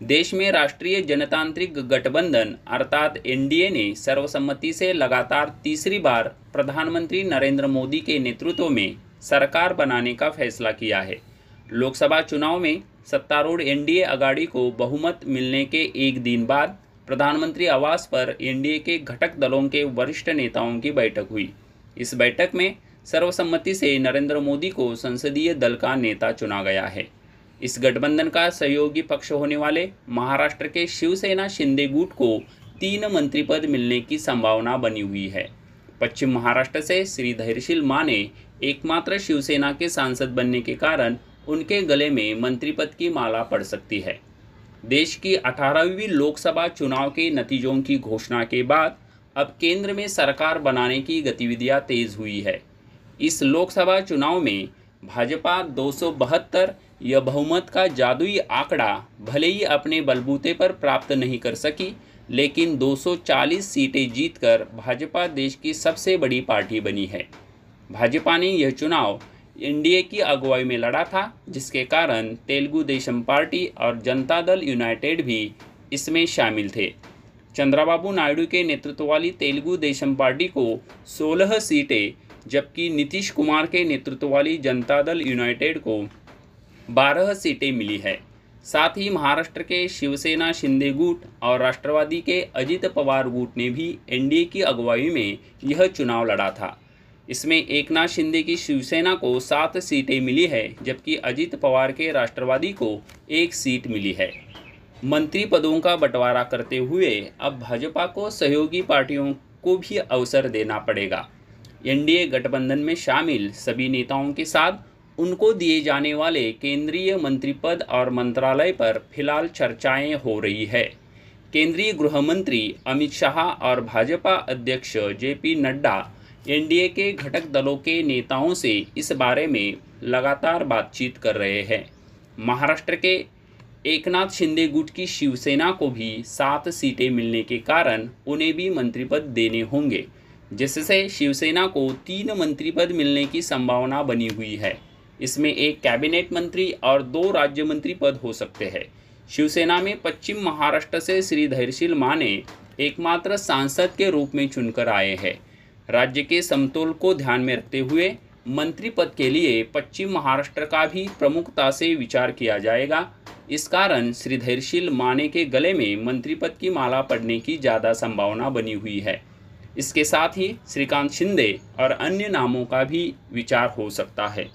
देश में राष्ट्रीय जनतांत्रिक गठबंधन अर्थात एनडीए ने सर्वसम्मति से लगातार तीसरी बार प्रधानमंत्री नरेंद्र मोदी के नेतृत्व में सरकार बनाने का फैसला किया है। लोकसभा चुनाव में सत्तारूढ़ एनडीए अगाड़ी को बहुमत मिलने के एक दिन बाद प्रधानमंत्री आवास पर एनडीए के घटक दलों के वरिष्ठ नेताओं की बैठक हुई। इस बैठक में सर्वसम्मति से नरेंद्र मोदी को संसदीय दल का नेता चुना गया है। इस गठबंधन का सहयोगी पक्ष होने वाले महाराष्ट्र के शिवसेना शिंदे गुट को 3 मंत्री पद मिलने की संभावना बनी हुई है। पश्चिम महाराष्ट्र से श्री धैर्यशील माने एकमात्र शिवसेना के सांसद बनने के कारण उनके गले में मंत्री पद की माला पड़ सकती है। देश की 18वीं लोकसभा चुनाव के नतीजों की घोषणा के बाद अब केंद्र में सरकार बनाने की गतिविधियां तेज हुई है। इस लोकसभा चुनाव में भाजपा 272 यह बहुमत का जादुई आंकड़ा भले ही अपने बलबूते पर प्राप्त नहीं कर सकी, लेकिन 240 सीटें जीतकर भाजपा देश की सबसे बड़ी पार्टी बनी है। भाजपा ने यह चुनाव एनडीए की अगुवाई में लड़ा था, जिसके कारण तेलुगु देशम पार्टी और जनता दल यूनाइटेड भी इसमें शामिल थे। चंद्रबाबू नायडू के नेतृत्व वाली तेलुगु देशम पार्टी को 16 सीटें, जबकि नीतीश कुमार के नेतृत्व वाली जनता दल यूनाइटेड को 12 सीटें मिली है। साथ ही महाराष्ट्र के शिवसेना शिंदे गुट और राष्ट्रवादी के अजित पवार गुट ने भी एनडीए की अगुवाई में यह चुनाव लड़ा था। इसमें एकनाथ शिंदे की शिवसेना को 7 सीटें मिली है, जबकि अजित पवार के राष्ट्रवादी को 1 सीट मिली है। मंत्री पदों का बंटवारा करते हुए अब भाजपा को सहयोगी पार्टियों को भी अवसर देना पड़ेगा। एनडीए गठबंधन में शामिल सभी नेताओं के साथ उनको दिए जाने वाले केंद्रीय मंत्री पद और मंत्रालय पर फिलहाल चर्चाएं हो रही है। केंद्रीय गृह मंत्री अमित शाह और भाजपा अध्यक्ष जेपी नड्डा एनडीए के घटक दलों के नेताओं से इस बारे में लगातार बातचीत कर रहे हैं। महाराष्ट्र के एकनाथ शिंदे गुट की शिवसेना को भी 7 सीटें मिलने के कारण उन्हें भी मंत्री पद देने होंगे, जिससे शिवसेना को 3 मंत्री पद मिलने की संभावना बनी हुई है। इसमें 1 कैबिनेट मंत्री और 2 राज्य मंत्री पद हो सकते हैं। शिवसेना में पश्चिम महाराष्ट्र से श्री धैर्यशील माने एकमात्र सांसद के रूप में चुनकर आए हैं। राज्य के समतोल को ध्यान में रखते हुए मंत्री पद के लिए पश्चिम महाराष्ट्र का भी प्रमुखता से विचार किया जाएगा। इस कारण श्री धैर्यशील माने के गले में मंत्री पद की माला पड़ने की ज़्यादा संभावना बनी हुई है। इसके साथ ही श्रीकांत शिंदे और अन्य नामों का भी विचार हो सकता है।